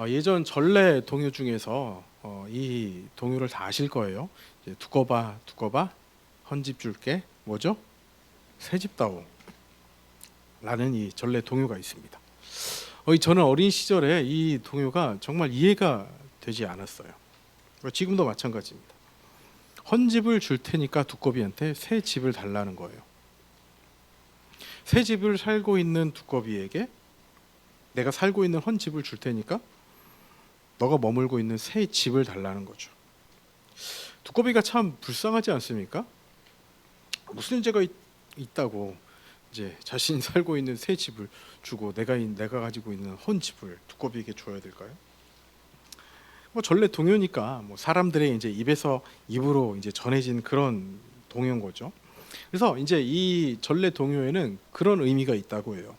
예전 전래 동요 중에서 이 동요를 다 아실 거예요. 이제 두꺼봐 두꺼봐 헌집 줄게 뭐죠? 새집다오 라는 이 전래 동요가 있습니다. 저는 어린 시절에 이 동요가 정말 이해가 되지 않았어요. 지금도 마찬가지입니다. 헌집을 줄 테니까 두꺼비한테 새 집을 달라는 거예요. 새 집을 살고 있는 두꺼비에게 내가 살고 있는 헌집을 줄 테니까 너가 머물고 있는 새 집을 달라는 거죠. 두꺼비가 참 불쌍하지 않습니까? 무슨 죄가 있다고 이제 자신이 살고 있는 새 집을 주고 내가 가지고 있는 헌 집을 두꺼비에게 줘야 될까요? 뭐 전래 동요니까 뭐 사람들의 이제 입에서 입으로 이제 전해진 그런 동요인 거죠. 그래서 이제 이 전래 동요에는 그런 의미가 있다고 해요.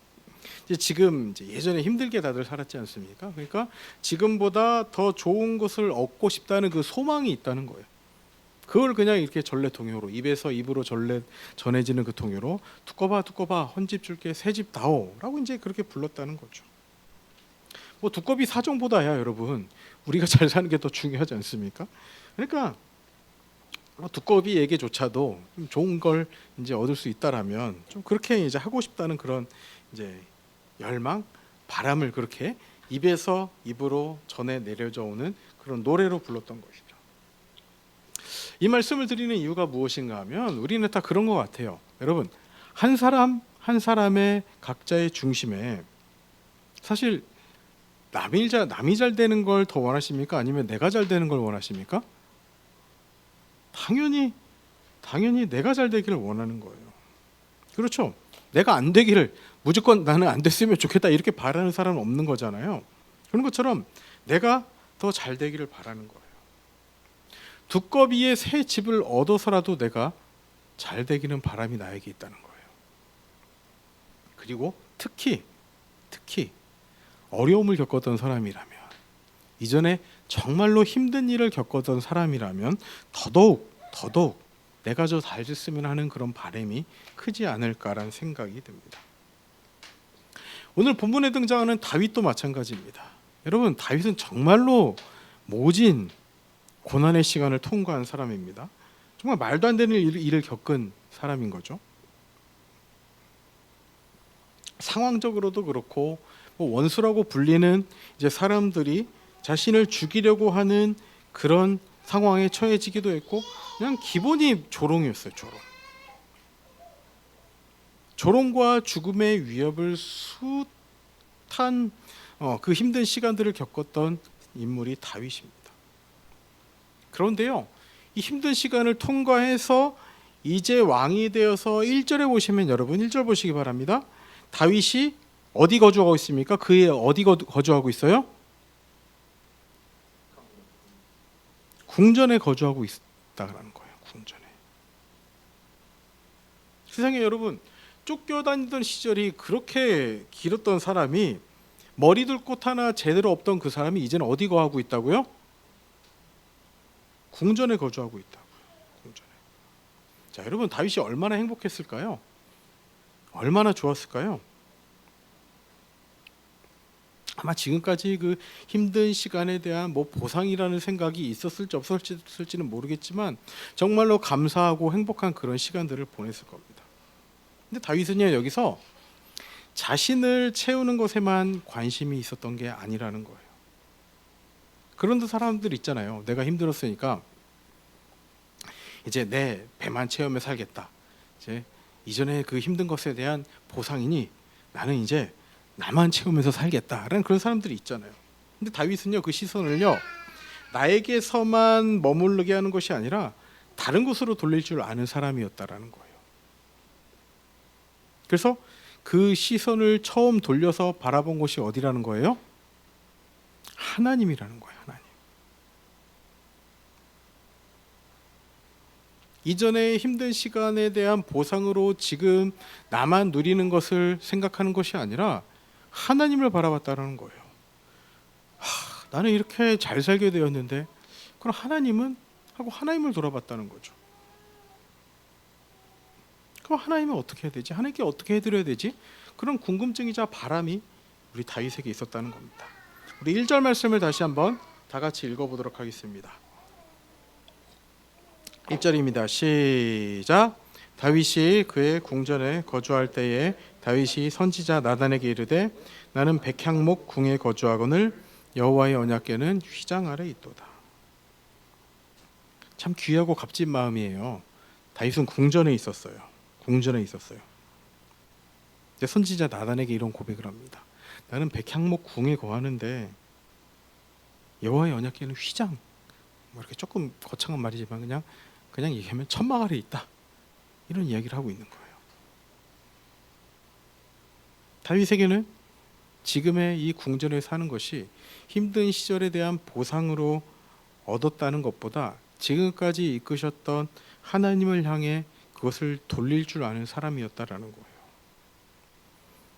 지금 이제 예전에 힘들게 다들 살았지 않습니까? 그러니까 지금보다 더 좋은 것을 얻고 싶다는 그 소망이 있다는 거예요. 그걸 그냥 이렇게 전래 동요로 입에서 입으로 전해지는 그 동요로 두꺼봐 두꺼봐 헌집 줄게 새집 다오라고 이제 그렇게 불렀다는 거죠. 뭐 두꺼비 사정보다야 여러분 우리가 잘 사는 게 더 중요하지 않습니까? 그러니까 두꺼비에게조차도 좀 좋은 걸 이제 얻을 수 있다라면 좀 그렇게 이제 하고 싶다는 그런 이제 열망, 바람을 그렇게 입에서 입으로 전해 내려져 오는 그런 노래로 불렀던 것이죠. 이 말씀을 드리는 이유가 무엇인가 하면 우리는 다 그런 것 같아요. 여러분 한 사람 한 사람의 각자의 중심에 사실 남이 잘 되는 걸 더 원하십니까? 아니면 내가 잘 되는 걸 원하십니까? 당연히 내가 잘 되기를 원하는 거예요. 그렇죠? 내가 안 되기를 무조건 나는 안 됐으면 좋겠다 이렇게 바라는 사람은 없는 거잖아요. 그런 것처럼 내가 더 잘 되기를 바라는 거예요. 두꺼비의 새 집을 얻어서라도 내가 잘 되기는 바람이 나에게 있다는 거예요. 그리고 특히 어려움을 겪었던 사람이라면 이전에 정말로 힘든 일을 겪었던 사람이라면 더더욱 내가 저 잘 됐으면 하는 그런 바람이 크지 않을까라는 생각이 듭니다. 오늘 본문에 등장하는 다윗도 마찬가지입니다. 여러분 다윗은 정말로 모진 고난의 시간을 통과한 사람입니다. 정말 말도 안 되는 일을 겪은 사람인 거죠. 상황적으로도 그렇고 뭐 원수라고 불리는 이제 사람들이 자신을 죽이려고 하는 그런 상황에 처해지기도 했고 그냥 기본이 조롱이었어요. 조롱과 죽음의 위협을 숱한 그 힘든 시간들을 겪었던 인물이 다윗입니다. 그런데요, 이 힘든 시간을 통과해서 이제 왕이 되어서 1절에 보시면 여러분 1절 보시기 바랍니다. 다윗이 어디 거주하고 있습니까? 그의 어디 거주하고 있어요? 궁전에 거주하고 있다라는 거예요. 궁전에. 세상에 여러분 쫓겨다니던 시절이 그렇게 길었던 사람이 머리둘 곳 하나 제대로 없던 그 사람이 이제는 어디 거하고 있다고요? 궁전에 거주하고 있다고요. 궁전에. 자, 여러분 다윗이 얼마나 행복했을까요? 얼마나 좋았을까요? 아마 지금까지 그 힘든 시간에 대한 뭐 보상이라는 생각이 있었을지 없었을지는 모르겠지만 정말로 감사하고 행복한 그런 시간들을 보냈을 겁니다. 근데 다윗은요 여기서 자신을 채우는 것에만 관심이 있었던 게 아니라는 거예요. 그런 사람들 있잖아요. 내가 힘들었으니까 이제 내 배만 채우며 살겠다. 이제 이전에 그 힘든 것에 대한 보상이니 나는 이제 나만 채우면서 살겠다라는 그런 사람들이 있잖아요. 근데 다윗은요 그 시선을요 나에게서만 머무르게 하는 것이 아니라 다른 곳으로 돌릴 줄 아는 사람이었다라는 거예요. 그래서 그 시선을 처음 돌려서 바라본 곳이 어디라는 거예요? 하나님이라는 거예요. 하나님. 이전의 힘든 시간에 대한 보상으로 지금 나만 누리는 것을 생각하는 것이 아니라 하나님을 바라봤다는 거예요. 나는 이렇게 잘 살게 되었는데 그럼 하나님은? 하고 하나님을 돌아봤다는 거죠. 그럼 하나님은 어떻게 해야 되지? 하나님께 어떻게 해드려야 되지? 그런 궁금증이자 바람이 우리 다윗에게 있었다는 겁니다. 우리 1절 말씀을 다시 한번 다 같이 읽어보도록 하겠습니다. 1절입니다. 시작. 다윗이 그의 궁전에 거주할 때에 다윗이 선지자 나단에게 이르되 나는 백향목 궁에 거주하거늘 여호와의 언약궤는 휘장 아래 있도다. 참 귀하고 값진 마음이에요. 다윗은 궁전에 있었어요. 궁전에 있었어요. 선지자 나단에게 이런 고백을 합니다. 나는 백향목 궁에 거하는데 여호와의 언약궤는 휘장, 뭐 이렇게 조금 거창한 말이지만 그냥 얘기하면 천막 아래 있다, 이런 이야기를 하고 있는 거예요. 다윗에게는 지금의 이 궁전에 사는 것이 힘든 시절에 대한 보상으로 얻었다는 것보다 지금까지 이끄셨던 하나님을 향해 그것을 돌릴 줄 아는 사람이었다라는 거예요.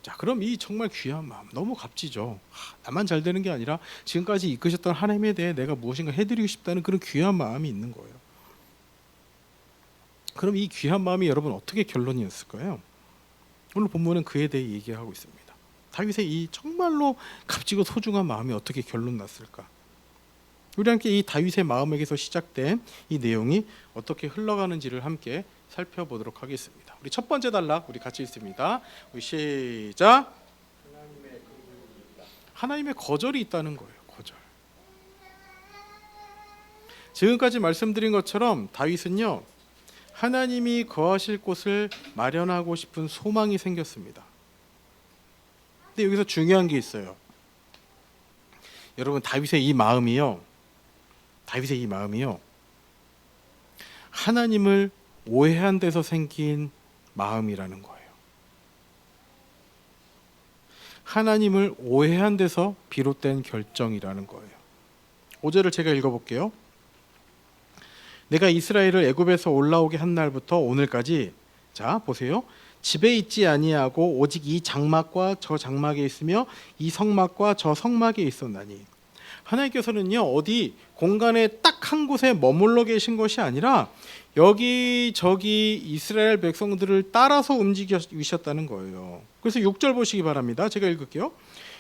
자, 그럼 이 정말 귀한 마음, 너무 값지죠. 나만 잘 되는 게 아니라 지금까지 이끄셨던 하나님에 대해 내가 무엇인가 해드리고 싶다는 그런 귀한 마음이 있는 거예요. 그럼 이 귀한 마음이 여러분 어떻게 결론이었을까요? 오늘 본문은 그에 대해 얘기하고 있습니다. 다윗의 이 정말로 값지고 소중한 마음이 어떻게 결론 났을까? 우리 함께 이 다윗의 마음에게서 시작된 이 내용이 어떻게 흘러가는지를 함께 살펴보도록 하겠습니다. 우리 첫 번째 단락 우리 같이 읽습니다. 우리 시작. 하나님의 거절이 있다는 거예요. 거절. 지금까지 말씀드린 것처럼 다윗은요, 하나님이 거하실 곳을 마련하고 싶은 소망이 생겼습니다. 근데 여기서 중요한 게 있어요. 여러분, 다윗의 이 마음이요, 하나님을 오해한 데서 생긴 마음이라는 거예요. 하나님을 오해한 데서 비롯된 결정이라는 거예요. 5절을 제가 읽어볼게요. 내가 이스라엘을 애굽에서 올라오게 한 날부터 오늘까지, 자 보세요, 집에 있지 아니하고 오직 이 장막과 저 장막에 있으며 이 성막과 저 성막에 있었나니. 하나님께서는요, 어디 공간에 딱 한 곳에 머물러 계신 것이 아니라 여기저기 이스라엘 백성들을 따라서 움직이셨다는 거예요. 그래서 6절 보시기 바랍니다. 제가 읽을게요.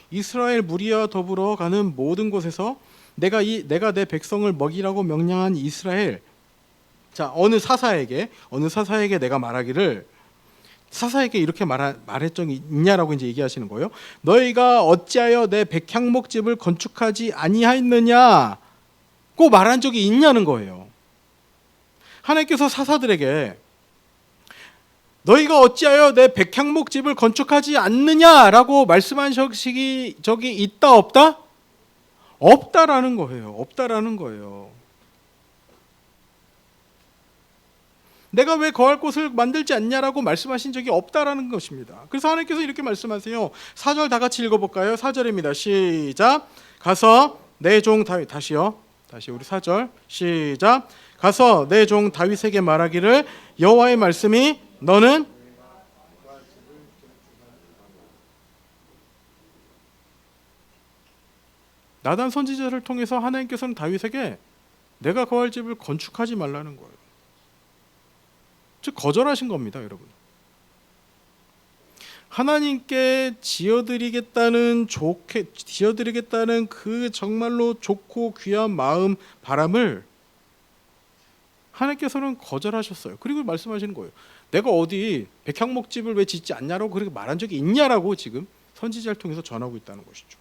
이스라엘 무리와 더불어 가는 모든 곳에서 내가 내 백성을 먹이라고 명령한 이스라엘, 자 어느 사사에게 내가 말하기를, 사사에게 이렇게 말한 적이 있냐라고 이제 얘기하시는 거예요. 너희가 어찌하여 내 백향목집을 건축하지 아니하였느냐고 말한 적이 있냐는 거예요. 하나님께서 사사들에게 너희가 어찌하여 내 백향목집을 건축하지 않느냐라고 말씀한 적이 있다 없다? 없다라는 거예요. 없다라는 거예요. 내가 왜 거할 곳을 만들지 않냐라고 말씀하신 적이 없다라는 것입니다. 그래서 하나님께서 이렇게 말씀하세요. 4절 다 같이 읽어볼까요? 4절입니다. 시작. 가서 내 종 다윗, 다시 우리 4절 시작. 가서 내 종 다윗에게 말하기를 여호와의 말씀이 너는 나단 선지자를 통해서 하나님께서는 다윗에게 내가 거할 집을 건축하지 말라는 거예요. 즉 거절하신 겁니다, 여러분. 하나님께 지어드리겠다는 그 정말로 좋고 귀한 마음, 바람을 하나님께서는 거절하셨어요. 그리고 말씀하시는 거예요. 내가 어디 백향목집을 왜 짓지 않냐라고 그렇게 말한 적이 있냐라고 지금 선지자를 통해서 전하고 있다는 것이죠.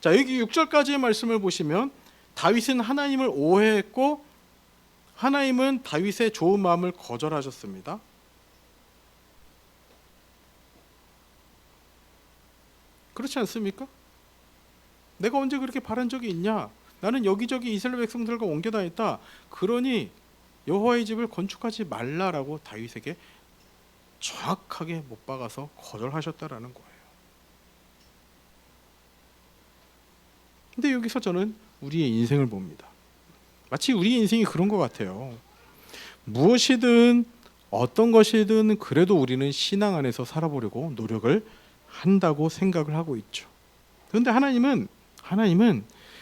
자, 여기 6절까지의 말씀을 보시면 다윗은 하나님을 오해했고 하나님은 다윗의 좋은 마음을 거절하셨습니다. 그렇지 않습니까? 내가 언제 그렇게 바란 적이 있냐? 나는 여기저기 이스라엘 백성들과 옮겨 다녔다. 그러니 여호와의 집을 건축하지 말라라고 다윗에게 정확하게 못 박아서 거절하셨다라는 거예요. 근데 여기서 저는 우리의 인생을 봅니다. 마치 우리의 인생이 그런 것 같아요. 무엇이든 어떤 것이든 그래도 우리는 신앙 안에서 살아보려고 노력을 한다고 생각을 하고 있죠. 그런데 하나님은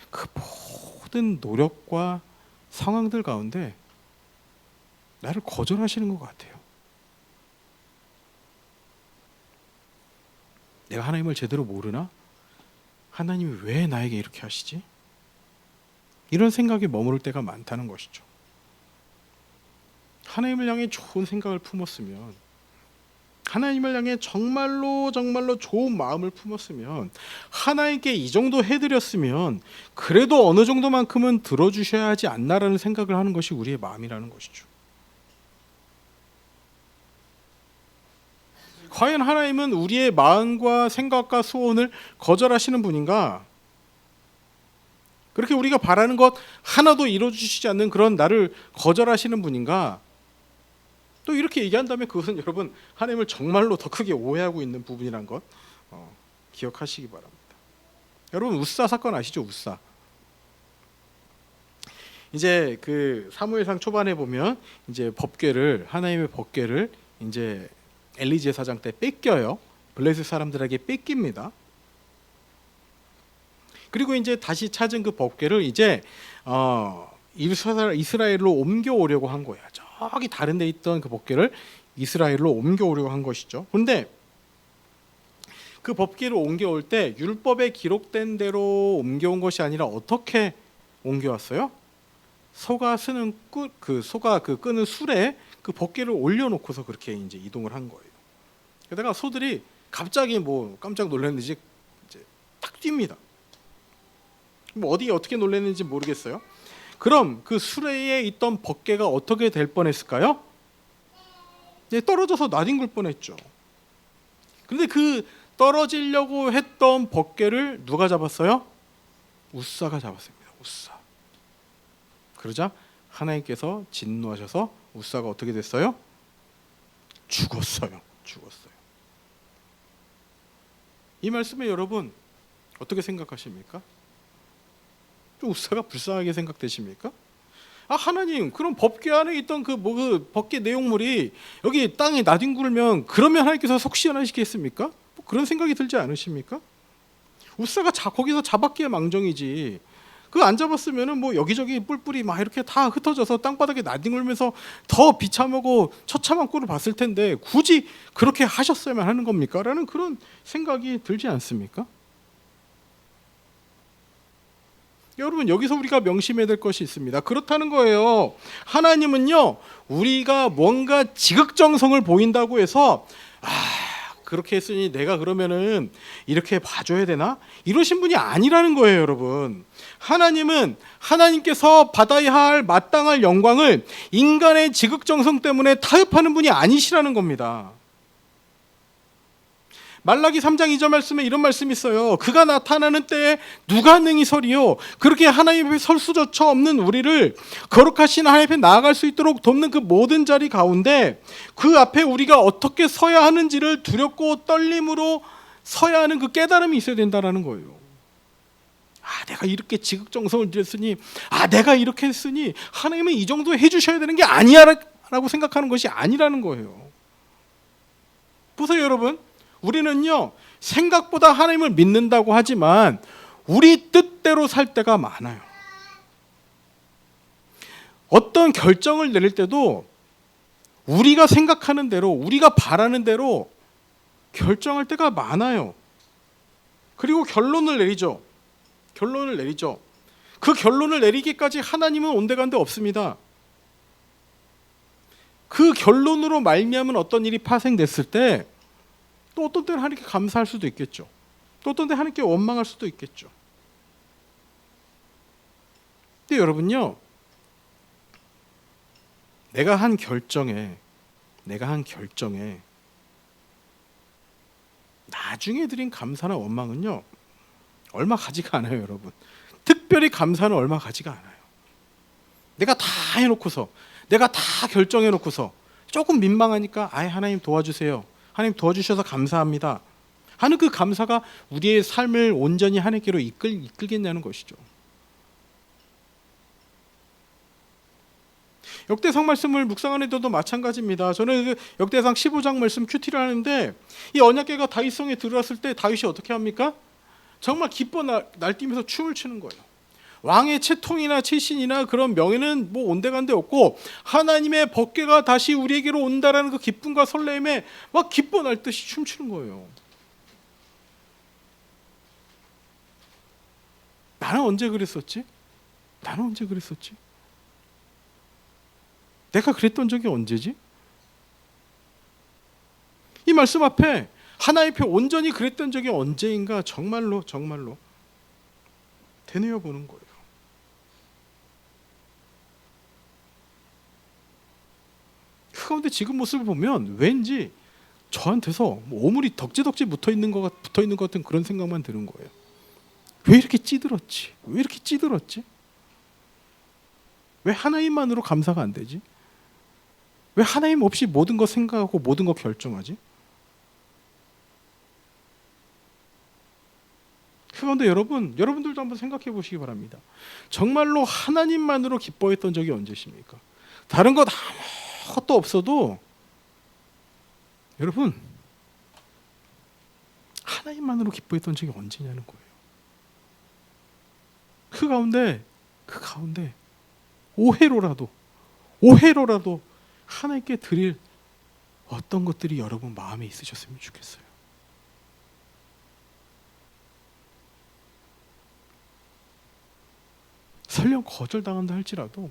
그 모든 노력과 상황들 가운데 나를 거절하시는 것 같아요. 내가 하나님을 제대로 모르나? 하나님이 왜 나에게 이렇게 하시지? 이런 생각이 머무를 때가 많다는 것이죠. 하나님을 향해 좋은 생각을 품었으면, 하나님을 향해 정말로 좋은 마음을 품었으면, 하나님께 이 정도 해드렸으면 그래도 어느 정도만큼은 들어주셔야 하지 않나라는 생각을 하는 것이 우리의 마음이라는 것이죠. 과연 하나님은 우리의 마음과 생각과 소원을 거절하시는 분인가? 그렇게 우리가 바라는 것 하나도 이루어주시지 않는 그런 나를 거절하시는 분인가? 또 이렇게 얘기한다면 그것은 여러분 하나님을 정말로 더 크게 오해하고 있는 부분이란 것 기억하시기 바랍니다. 여러분 우사 사건 아시죠? 우사. 이제 그 사무엘상 초반에 보면 이제 법궤를, 하나님의 법궤를 이제 엘리 제사장 때 뺏겨요. 블레셋 사람들에게 뺏깁니다. 그리고 이제 다시 찾은 그 법궤를 이제 이스라엘로 옮겨오려고 한 거예요. 저기 다른 데 있던 그 법궤를 이스라엘로 옮겨오려고 한 것이죠. 그런데 그 법궤를 옮겨올 때 율법에 기록된 대로 옮겨온 것이 아니라 어떻게 옮겨왔어요? 소가 끄는 술에 그 법궤를 올려놓고서 그렇게 이제 이동을 한 거예요. 게다가 소들이 갑자기 뭐 깜짝 놀랐는지 이제 탁 뜁니다. 뭐 어떻게 놀랐는지 모르겠어요. 그럼 그 수레에 있던 법궤가 어떻게 될 뻔했을까요? 네, 떨어져서 나뒹굴 뻔했죠. 그런데 그 떨어지려고 했던 법궤를 누가 잡았어요? 우사가 잡았습니다. 우사. 그러자 하나님께서 진노하셔서 우사가 어떻게 됐어요? 죽었어요. 이 말씀에 여러분 어떻게 생각하십니까? 좀 우사가 불쌍하게 생각되십니까? 하나님, 그럼 법궤 안에 있던 그 법궤 내용물이 여기 땅에 나뒹굴면 그러면 하나님께서 속 시원하시겠습니까? 뭐 그런 생각이 들지 않으십니까? 우사가 거기서 잡았기에 망정이지. 그 안 잡았으면은 뭐 여기저기 뿔뿔이 막 이렇게 다 흩어져서 땅바닥에 나뒹굴면서 더 비참하고 처참한 꼴을 봤을 텐데 굳이 그렇게 하셨어야만 하는 겁니까? 라는 그런 생각이 들지 않습니까? 여러분 여기서 우리가 명심해야 될 것이 있습니다. 그렇다는 거예요. 하나님은요 우리가 뭔가 지극정성을 보인다고 해서 그렇게 했으니 내가 그러면은 이렇게 봐줘야 되나? 이러신 분이 아니라는 거예요, 여러분. 하나님은 하나님께서 받아야 할 마땅할 영광을 인간의 지극정성 때문에 타협하는 분이 아니시라는 겁니다. 말라기 3장 2절 말씀에 이런 말씀이 있어요. 그가 나타나는 때에 누가 능히 서리요? 그렇게 하나님 앞에 설 수조차 없는 우리를 거룩하신 하나님 앞에 나아갈 수 있도록 돕는 그 모든 자리 가운데 그 앞에 우리가 어떻게 서야 하는지를 두렵고 떨림으로 서야 하는 그 깨달음이 있어야 된다는 거예요. 내가 이렇게 지극정성을 들였으니 내가 이렇게 했으니 하나님은 이 정도 해주셔야 되는 게 아니야 라고 생각하는 것이 아니라는 거예요. 보세요 여러분, 우리는요 생각보다 하나님을 믿는다고 하지만 우리 뜻대로 살 때가 많아요. 어떤 결정을 내릴 때도 우리가 생각하는 대로, 우리가 바라는 대로 결정할 때가 많아요. 그리고 결론을 내리죠. 그 결론을 내리기까지 하나님은 온데간데 없습니다. 그 결론으로 말미암은 어떤 일이 파생됐을 때 또 어떤 때는 하나님께 감사할 수도 있겠죠. 또 어떤 때 하나님께 원망할 수도 있겠죠. 근데 여러분요, 내가 한 결정에 나중에 드린 감사나 원망은요 얼마 가지가 않아요. 여러분, 특별히 감사는 얼마 가지가 않아요. 내가 다 해놓고서, 내가 다 결정해놓고서 조금 민망하니까 하나님 도와주세요, 하나님 도와주셔서 감사합니다 하는 그 감사가 우리의 삶을 온전히 하나님께로 이끌겠냐는 것이죠. 역대상 말씀을 묵상하는 데도 마찬가지입니다. 저는 그 역대상 15장 말씀 큐티를 하는데 이 언약궤가 다윗성에 들어왔을 때 다윗이 어떻게 합니까? 정말 기뻐 날뛰면서 춤을 추는 거예요. 왕의 채통이나 채신이나 그런 명예는 뭐 온데간데 없고 하나님의 법궤가 다시 우리에게로 온다라는 그 기쁨과 설렘에 막 기뻐 날듯이 춤추는 거예요. 나는 언제 그랬었지? 나는 언제 그랬었지? 내가 그랬던 적이 언제지? 이 말씀 앞에 하나의 표 온전히 그랬던 적이 언제인가 정말로 되뇌어 보는 거예요. 그 가운데 지금 모습을 보면 왠지 저한테서 오물이 덕지덕지 붙어 있는 것 같은 그런 생각만 드는 거예요. 왜 이렇게 찌들었지? 왜 이렇게 찌들었지? 왜 하나님만으로 감사가 안 되지? 왜 하나님 없이 모든 거 생각하고 모든 거 결정하지? 그런데 여러분들도 한번 생각해 보시기 바랍니다. 정말로 하나님만으로 기뻐했던 적이 언제십니까? 다른 것 아무것도 없어도 여러분 하나님만으로 기뻐했던 적이 언제냐는 거예요. 그 가운데 오해로라도 하나님께 드릴 어떤 것들이 여러분 마음에 있으셨으면 좋겠어요. 설령 거절당한다 할지라도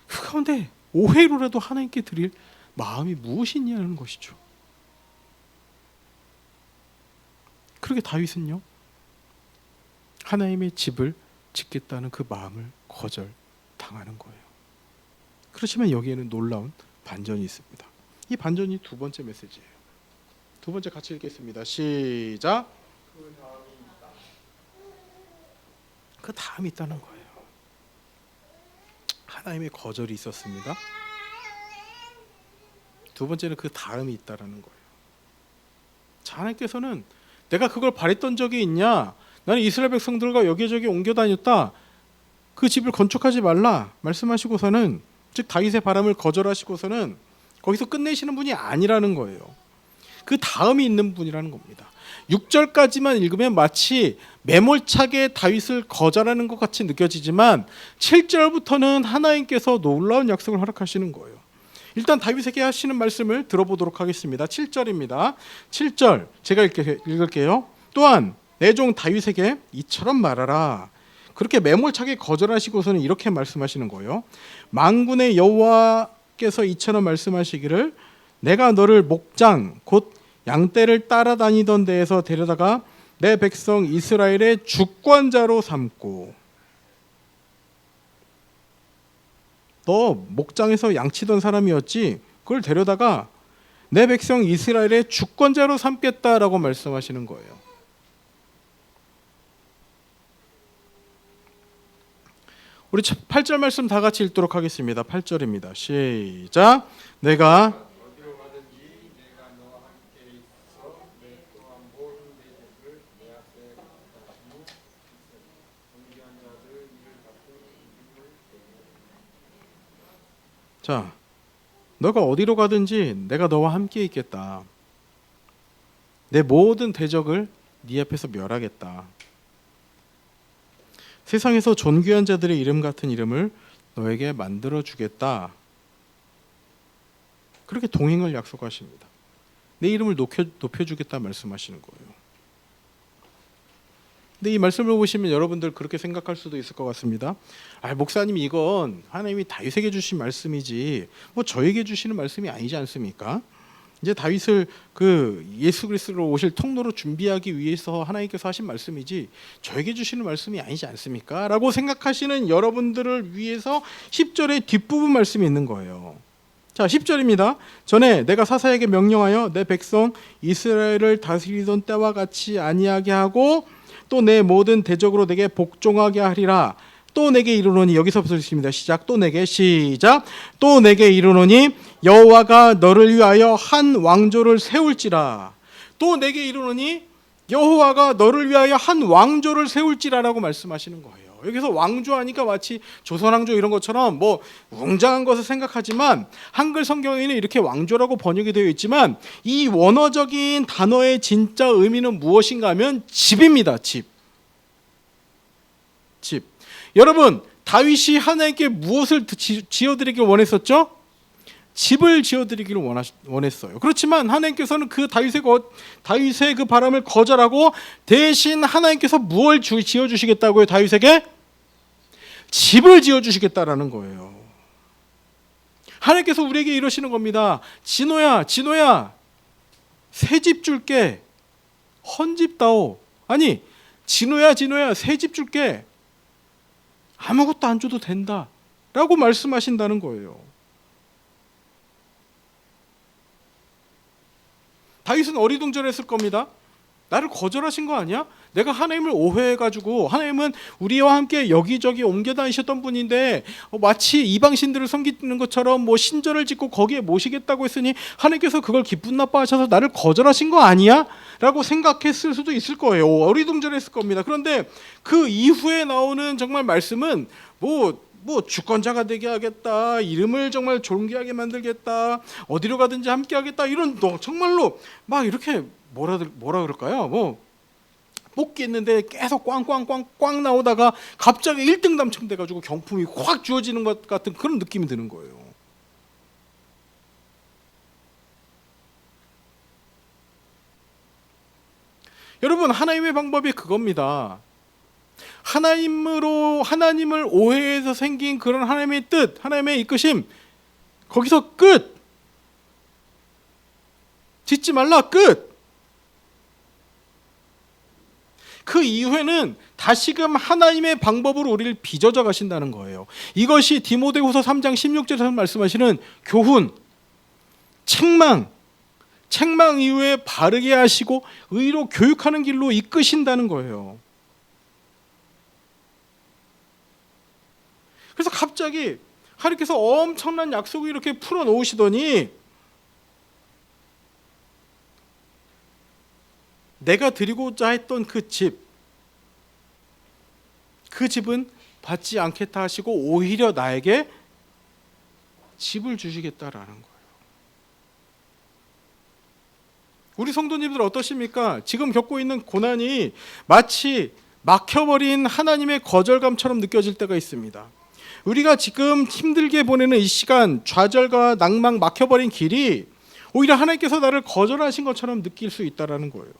그 가운데 오해로라도 하나님께 드릴 마음이 무엇이냐는 것이죠. 그렇게 다윗은요, 하나님의 집을 짓겠다는 그 마음을 거절당하는 거예요. 그렇지만 여기에는 놀라운 반전이 있습니다. 이 반전이 두 번째 메시지예요. 두 번째 같이 읽겠습니다. 시작. 그 다음이 있다는 거예요. 하나님의 거절이 있었습니다. 두 번째는 그 다음이 있다라는 거예요. 자, 하나님께서는 내가 그걸 바랬던 적이 있냐? 나는 이스라엘 백성들과 여기저기 옮겨 다녔다. 그 집을 건축하지 말라 말씀하시고서는, 즉 다윗의 바람을 거절하시고서는 거기서 끝내시는 분이 아니라는 거예요. 그 다음이 있는 분이라는 겁니다. 6절까지만 읽으면 마치 매몰차게 다윗을 거절하는 것 같이 느껴지지만 7절부터는 하나님께서 놀라운 약속을 허락하시는 거예요. 일단 다윗에게 하시는 말씀을 들어보도록 하겠습니다. 7절입니다. 7절 제가 읽을게요. 또한 내 종 다윗에게 이처럼 말하라. 그렇게 매몰차게 거절하시고서는 이렇게 말씀하시는 거예요. 만군의 여호와께서 이처럼 말씀하시기를 내가 너를 목장 곧 양떼를 따라다니던 데에서 데려다가 내 백성 이스라엘의 주권자로 삼고, 너 목장에서 양치던 사람이었지, 그걸 데려다가 내 백성 이스라엘의 주권자로 삼겠다라고 말씀하시는 거예요. 우리 8절 말씀 다 같이 읽도록 하겠습니다. 8절입니다. 시작. 내가 자, 너가 어디로 가든지 내가 너와 함께 있겠다. 내 모든 대적을 네 앞에서 멸하겠다. 세상에서 존귀한 자들의 이름 같은 이름을 너에게 만들어 주겠다. 그렇게 동행을 약속하십니다. 내 이름을 높여주겠다 말씀하시는 거예요. 근데 이 말씀을 보시면 여러분들 그렇게 생각할 수도 있을 것 같습니다. 목사님, 이건 하나님이 다윗에게 주신 말씀이지 뭐 저에게 주시는 말씀이 아니지 않습니까? 이제 다윗을 그 예수 그리스도로 오실 통로로 준비하기 위해서 하나님께서 하신 말씀이지 저에게 주시는 말씀이 아니지 않습니까? 라고 생각하시는 여러분들을 위해서 10절의 뒷부분 말씀이 있는 거예요. 자, 10절입니다. 전에 내가 사사에게 명령하여 내 백성 이스라엘을 다스리던 때와 같이 아니하게 하고 또 내 모든 대적으로 내게 복종하게 하리라. 또 내게 이르노니, 여기서부터 읽습니다. 시작. 또 내게, 시작. 또 내게 이르노니 여호와가 너를 위하여 한 왕조를 세울지라. 또 내게 이르노니 여호와가 너를 위하여 한 왕조를 세울지라라고 말씀하시는 거예요. 여기서 왕조하니까 마치 조선왕조 이런 것처럼 뭐 웅장한 것을 생각하지만 한글 성경에는 이렇게 왕조라고 번역이 되어 있지만 이 원어적인 단어의 진짜 의미는 무엇인가 하면 집입니다. 집. 여러분, 다윗이 하나님께 무엇을 지어드리길 원했었죠? 집을 지어드리기를 원했어요. 그렇지만 하나님께서는 그 다윗의 그 바람을 거절하고 대신 하나님께서 무엇을 지어주시겠다고요? 다윗에게 집을 지어주시겠다라는 거예요. 하나님께서 우리에게 이러시는 겁니다. 진호야, 새 집 줄게. 헌집다오. 아니, 진호야, 새 집 줄게. 아무것도 안 줘도 된다 라고 말씀하신다는 거예요. 다윗은 어리둥절했을 겁니다. 나를 거절하신 거 아니야? 내가 하나님을 오해해가지고, 하나님은 우리와 함께 여기저기 옮겨 다니셨던 분인데 마치 이방신들을 섬기는 것처럼 뭐 신전을 짓고 거기에 모시겠다고 했으니 하나님께서 그걸 기분 나빠하셔서 나를 거절하신 거 아니야? 라고 생각했을 수도 있을 거예요. 어리둥절했을 겁니다. 그런데 그 이후에 나오는 정말 말씀은 뭐 주권자가 되게 하겠다, 이름을 정말 존귀하게 만들겠다, 어디로 가든지 함께 하겠다, 이런 정말로 막 이렇게 뭐라 그럴까요? 뭐 뽑기 했는데 계속 꽝 나오다가 갑자기 1등 당첨돼가지고 경품이 확 주어지는 것 같은 그런 느낌이 드는 거예요. 여러분, 하나님의 방법이 그겁니다. 하나님을 오해해서 생긴 그런 하나님의 뜻, 하나님의 이끄심, 거기서 끝. 짓지 말라, 끝. 그 이후에는 다시금 하나님의 방법으로 우리를 빚어져 가신다는 거예요. 이것이 디모데후서 3장 16절에서 말씀하시는 교훈, 책망 이후에 바르게 하시고 의로 교육하는 길로 이끄신다는 거예요. 그래서 갑자기 하나님께서 엄청난 약속을 이렇게 풀어놓으시더니 내가 드리고자 했던 그 집은 받지 않겠다 하시고 오히려 나에게 집을 주시겠다라는 거예요. 우리 성도님들 어떠십니까? 지금 겪고 있는 고난이 마치 막혀버린 하나님의 거절감처럼 느껴질 때가 있습니다. 우리가 지금 힘들게 보내는 이 시간, 좌절과 낭망, 막혀버린 길이 오히려 하나님께서 나를 거절하신 것처럼 느낄 수 있다는 거예요.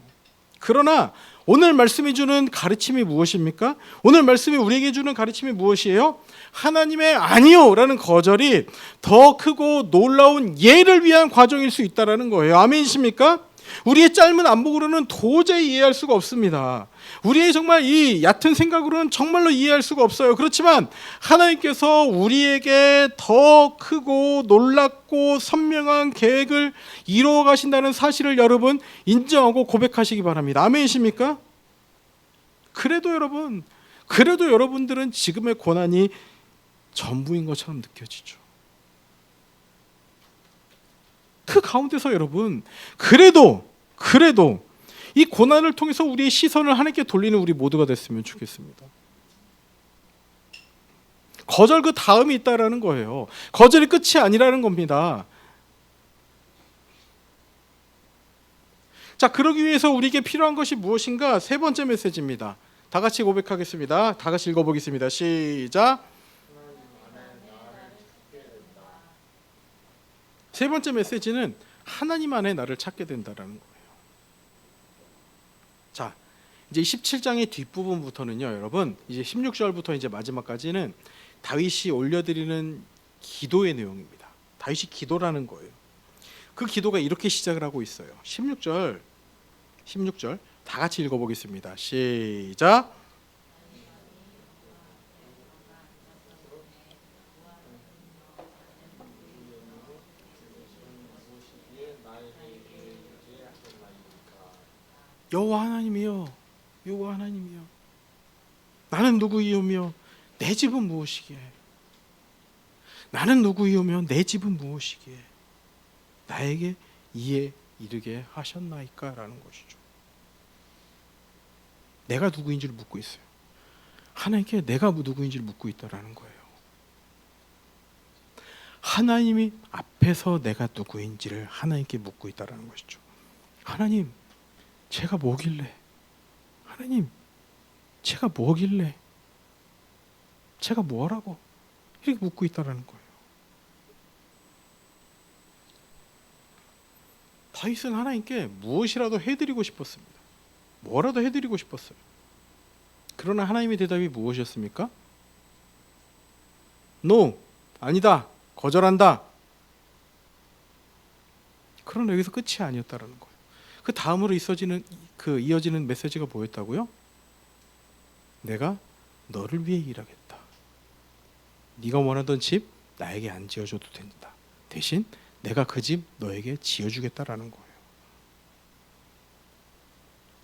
그러나 오늘 말씀이 주는 가르침이 무엇입니까? 오늘 말씀이 우리에게 주는 가르침이 무엇이에요? 하나님의 아니요 라는 거절이 더 크고 놀라운 예를 위한 과정일 수 있다는 거예요. 아멘이십니까? 우리의 짧은 안목으로는 도저히 이해할 수가 없습니다. 우리의 정말 이 얕은 생각으로는 정말로 이해할 수가 없어요. 그렇지만 하나님께서 우리에게 더 크고 놀랍고 선명한 계획을 이루어 가신다는 사실을 여러분 인정하고 고백하시기 바랍니다. 아멘이십니까? 그래도 여러분들은 지금의 고난이 전부인 것처럼 느껴지죠. 그 가운데서 여러분 그래도 이 고난을 통해서 우리의 시선을 하나님께 돌리는 우리 모두가 됐으면 좋겠습니다. 거절 그 다음이 있다라는 거예요. 거절이 끝이 아니라는 겁니다. 자, 그러기 위해서 우리에게 필요한 것이 무엇인가? 세 번째 메시지입니다. 다 같이 고백하겠습니다. 다 같이 읽어보겠습니다. 시작. 세 번째 메시지는 하나님 안에 나를 찾게 된다라는 거예요. 자, 이제 17장의 뒷부분부터는요, 여러분, 이제 16절부터 이제 마지막까지는 다윗이 올려드리는 기도의 내용입니다. 다윗이 기도라는 거예요. 그 기도가 이렇게 시작을 하고 있어요. 16절 다 같이 읽어보겠습니다. 시작. 여호와 하나님이여, 나는 누구이오며 내 집은 무엇이기에? 나는 누구이오며 내 집은 무엇이기에? 나에게 이에 이르게 하셨나이까? 라는 것이죠. 내가 누구인지를 묻고 있어요. 하나님께 내가 누구인지를 묻고 있다라는 거예요. 하나님이 앞에서 내가 누구인지를 하나님께 묻고 있다라는 것이죠. 하나님, 제가 뭐길래? 하나님, 제가 뭐길래? 제가 뭐라고? 이렇게 묻고 있다라는 거예요. 다윗은 하나님께 무엇이라도 해드리고 싶었습니다. 뭐라도 해드리고 싶었어요. 그러나 하나님의 대답이 무엇이었습니까? No, 아니다, 거절한다. 그러나 여기서 끝이 아니었다라는 거예요. 그 다음으로 이어지는 메시지가 뭐였다고요? 내가 너를 위해 일하겠다. 네가 원하던 집 나에게 안 지어줘도 된다. 대신 내가 그 집 너에게 지어주겠다라는 거예요.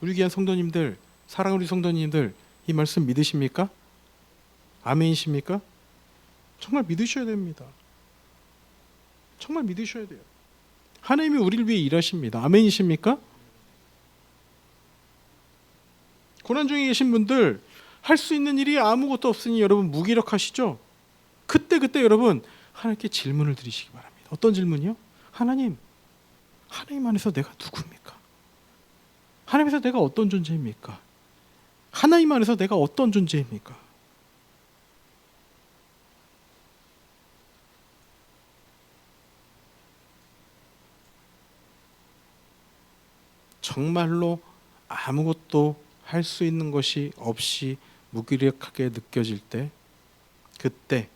우리 귀한 성도님들, 사랑하는 우리 성도님들, 이 말씀 믿으십니까? 아멘이십니까? 정말 믿으셔야 됩니다. 정말 믿으셔야 돼요. 하나님이 우리를 위해 일하십니다. 아멘이십니까? 고난 중에 계신 분들, 할 수 있는 일이 아무것도 없으니 여러분 무기력하시죠? 그때 여러분 하나님께 질문을 드리시기 바랍니다. 어떤 질문이요? 하나님 안에서 내가 누구입니까? 하나님에서 내가 어떤 존재입니까? 하나님 안에서 내가 어떤 존재입니까? 정말로 아무것도 할 수 있는 것이 없이 무기력하게 느껴질 때, 그때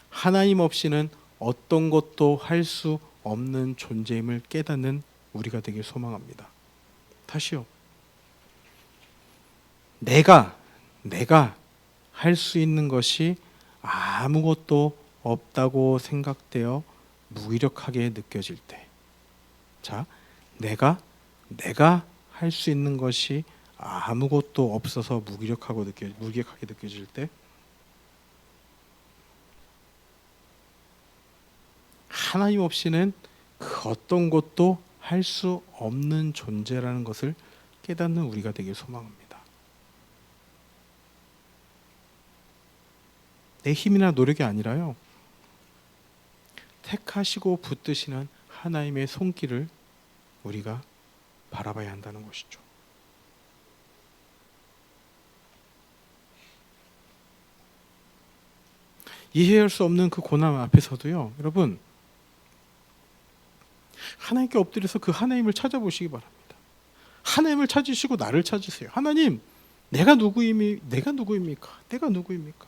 하나님 없이는 어떤 것도 할 수 없는 존재임을 깨닫는 우리가 되길 소망합니다. 다시요. 내가 할 수 있는 것이 아무것도 없다고 생각되어 무기력하게 느껴질 때, 자, 내가 할 수 있는 것이 아무것도 없어서 무기력하게 느껴질 때, 하나님 없이는 그 어떤 것도 할 수 없는 존재라는 것을 깨닫는 우리가 되길 소망합니다. 내 힘이나 노력이 아니라요, 택하시고 붙드시는 하나님의 손길을 우리가 바라봐야 한다는 것이죠. 이해할 수 없는 그 고난 앞에서도요, 여러분 하나님께 엎드려서 그 하나님을 찾아보시기 바랍니다. 하나님을 찾으시고 나를 찾으세요. 하나님, 내가 누구입니까? 내가 누구입니까?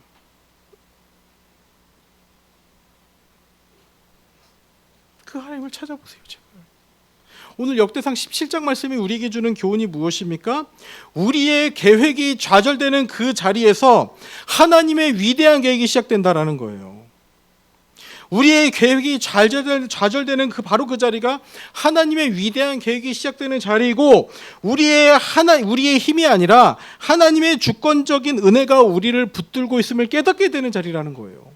그 하나님을 찾아보세요, 제발. 오늘 역대상 17장 말씀이 우리에게 주는 교훈이 무엇입니까? 우리의 계획이 좌절되는 그 자리에서 하나님의 위대한 계획이 시작된다라는 거예요. 우리의 계획이 좌절되는 바로 그 자리가 하나님의 위대한 계획이 시작되는 자리이고, 우리의 힘이 아니라 하나님의 주권적인 은혜가 우리를 붙들고 있음을 깨닫게 되는 자리라는 거예요.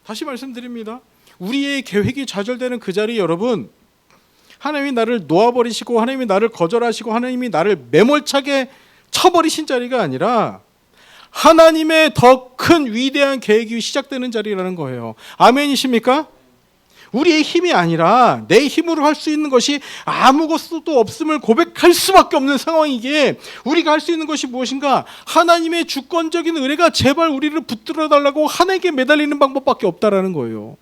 다시 말씀드립니다. 우리의 계획이 좌절되는 그 자리, 여러분, 하나님이 나를 놓아버리시고 하나님이 나를 거절하시고 하나님이 나를 매몰차게 쳐버리신 자리가 아니라 하나님의 더 큰 위대한 계획이 시작되는 자리라는 거예요. 아멘이십니까? 우리의 힘이 아니라 내 힘으로 할 수 있는 것이 아무것도 없음을 고백할 수밖에 없는 상황이기에 우리가 할 수 있는 것이 무엇인가? 하나님의 주권적인 은혜가 제발 우리를 붙들어 달라고 하나님께 매달리는 방법밖에 없다라는 거예요.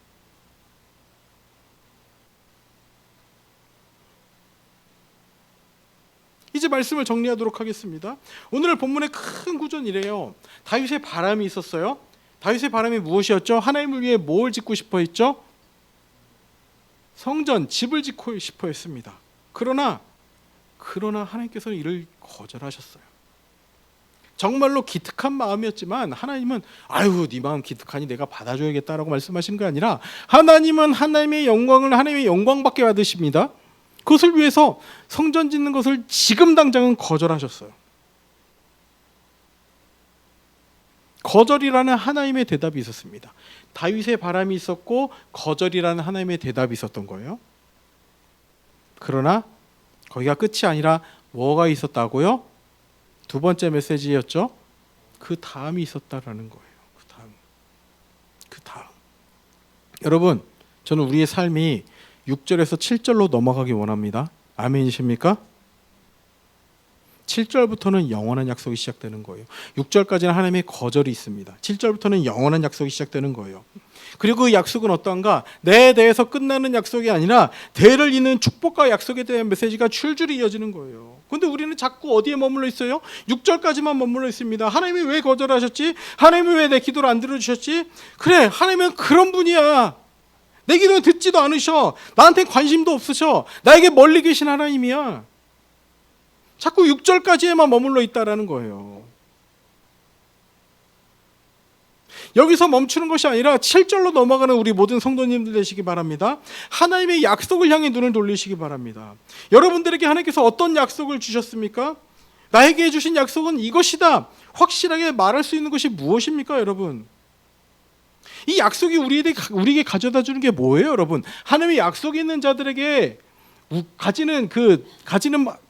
이제 말씀을 정리하도록 하겠습니다. 오늘 본문의 큰 구조는 이래요. 다윗의 바람이 있었어요. 다윗의 바람이 무엇이었죠? 하나님을 위해 뭘 짓고 싶어 했죠? 성전, 집을 짓고 싶어 했습니다. 그러나 하나님께서는 이를 거절하셨어요. 정말로 기특한 마음이었지만 하나님은 아유, 네 마음 기특하니 내가 받아줘야겠다라고 말씀하신 게 아니라 하나님은 하나님의 영광을 하나님의 영광밖에 받으십니다. 그것을 위해서 성전 짓는 것을 지금 당장은 거절하셨어요. 거절이라는 하나님의 대답이 있었습니다. 다윗의 바람이 있었고 거절이라는 하나님의 대답이 있었던 거예요. 그러나 거기가 끝이 아니라 뭐가 있었다고요? 두 번째 메시지였죠. 그 다음이 있었다라는 거예요. 그 다음. 여러분, 저는 우리의 삶이 6절에서 7절로 넘어가기 원합니다. 아멘이십니까? 7절부터는 영원한 약속이 시작되는 거예요. 6절까지는 하나님의 거절이 있습니다. 7절부터는 영원한 약속이 시작되는 거예요. 그리고 그 약속은 어떠한가? 내 대해서 끝나는 약속이 아니라 대를 잇는 축복과 약속에 대한 메시지가 줄줄이 이어지는 거예요. 그런데 우리는 자꾸 어디에 머물러 있어요? 6절까지만 머물러 있습니다. 하나님이 왜 거절하셨지? 하나님이 왜 내 기도를 안 들어주셨지? 그래, 하나님은 그런 분이야. 내 기도는 듣지도 않으셔. 나한테 관심도 없으셔. 나에게 멀리 계신 하나님이야. 자꾸 6절까지에만 머물러 있다라는 거예요. 여기서 멈추는 것이 아니라 7절로 넘어가는 우리 모든 성도님들 되시기 바랍니다. 하나님의 약속을 향해 눈을 돌리시기 바랍니다. 여러분들에게 하나님께서 어떤 약속을 주셨습니까? 나에게 주신 약속은 이것이다. 확실하게 말할 수 있는 것이 무엇입니까, 여러분? 이 약속이 우리에게 가져다 주는 게 뭐예요, 여러분? 하나님의 약속이 있는 자들에게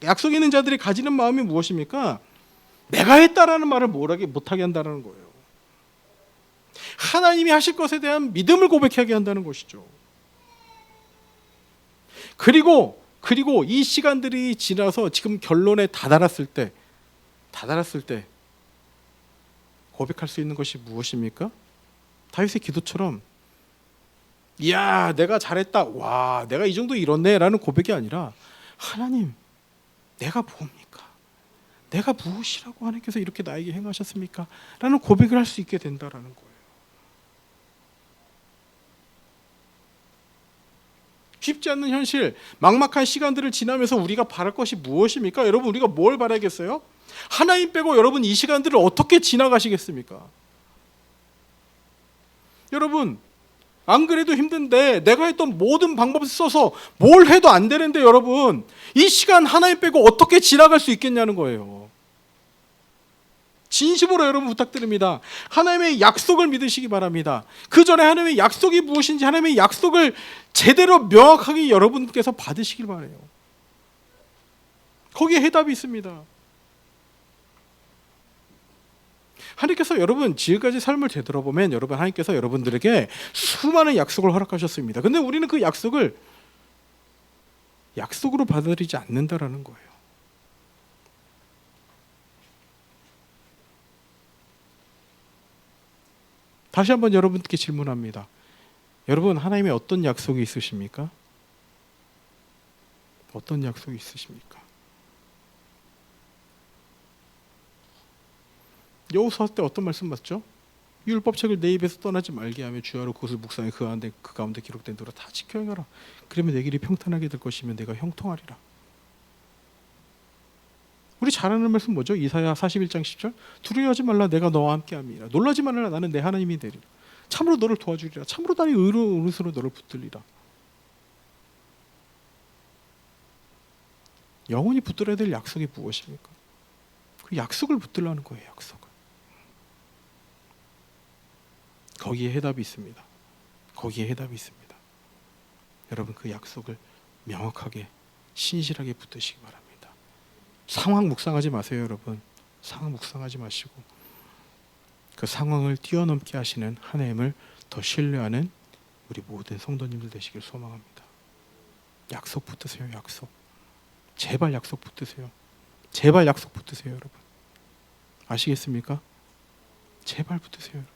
약속이 있는 자들이 가지는 마음이 무엇입니까? 내가 했다라는 말을 못하게 한다는 거예요. 하나님이 하실 것에 대한 믿음을 고백하게 한다는 것이죠. 그리고 이 시간들이 지나서 지금 결론에 다다랐을 때 고백할 수 있는 것이 무엇입니까? 다윗의 기도처럼 이야, 내가 잘했다. 와, 내가 이 정도 이뤘네 라는 고백이 아니라 하나님, 내가 뭡니까? 내가 무엇이라고 하나님께서 이렇게 나에게 행하셨습니까? 라는 고백을 할 수 있게 된다라는 거예요. 쉽지 않는 현실, 막막한 시간들을 지나면서 우리가 바랄 것이 무엇입니까? 여러분, 우리가 뭘 바라겠어요? 하나님 빼고 여러분 이 시간들을 어떻게 지나가시겠습니까? 여러분, 안 그래도 힘든데 내가 했던 모든 방법을 써서 뭘 해도 안 되는데 여러분, 이 시간 하나님 빼고 어떻게 지나갈 수 있겠냐는 거예요. 진심으로 여러분 부탁드립니다. 하나님의 약속을 믿으시기 바랍니다. 그 전에 하나님의 약속이 무엇인지 하나님의 약속을 제대로 명확하게 여러분께서 받으시길 바라요. 거기에 해답이 있습니다. 하나님께서 여러분 지금까지 삶을 되돌아보면 여러분 하나님께서 여러분들에게 수많은 약속을 허락하셨습니다. 근데 우리는 그 약속을 약속으로 받아들이지 않는다라는 거예요. 다시 한번 여러분께 질문합니다. 여러분, 하나님의 어떤 약속이 있으십니까? 어떤 약속이 있으십니까? 여호수아 때 어떤 말씀 맞죠? 율법책을 내 입에서 떠나지 말게 하며 주야로 그것을 묵상해 그 가운데 기록된 대로 다 지켜 행하라. 그러면 내 길이 평탄하게 될 것이며 내가 형통하리라. 우리 잘 아는 말씀 뭐죠? 이사야 41장 10절. 두려워하지 말라, 내가 너와 함께함이라. 놀라지 말라, 나는 내 하나님이 되리라. 참으로 너를 도와주리라. 참으로 나의 의로운 으로 너를 붙들리라. 영원히 붙들어야 될 약속이 무엇입니까? 그 약속을 붙들라는 거예요. 약속을. 거기에 해답이 있습니다. 거기에 해답이 있습니다. 여러분, 그 약속을 명확하게 신실하게 붙드시기 바랍니다. 상황 묵상하지 마세요, 여러분. 상황 묵상하지 마시고 그 상황을 뛰어넘게 하시는 하나님을 더 신뢰하는 우리 모든 성도님들 되시길 소망합니다. 약속 붙드세요. 약속. 제발 약속 붙드세요. 제발 약속 붙드세요, 여러분. 아시겠습니까? 제발 붙드세요, 여러분.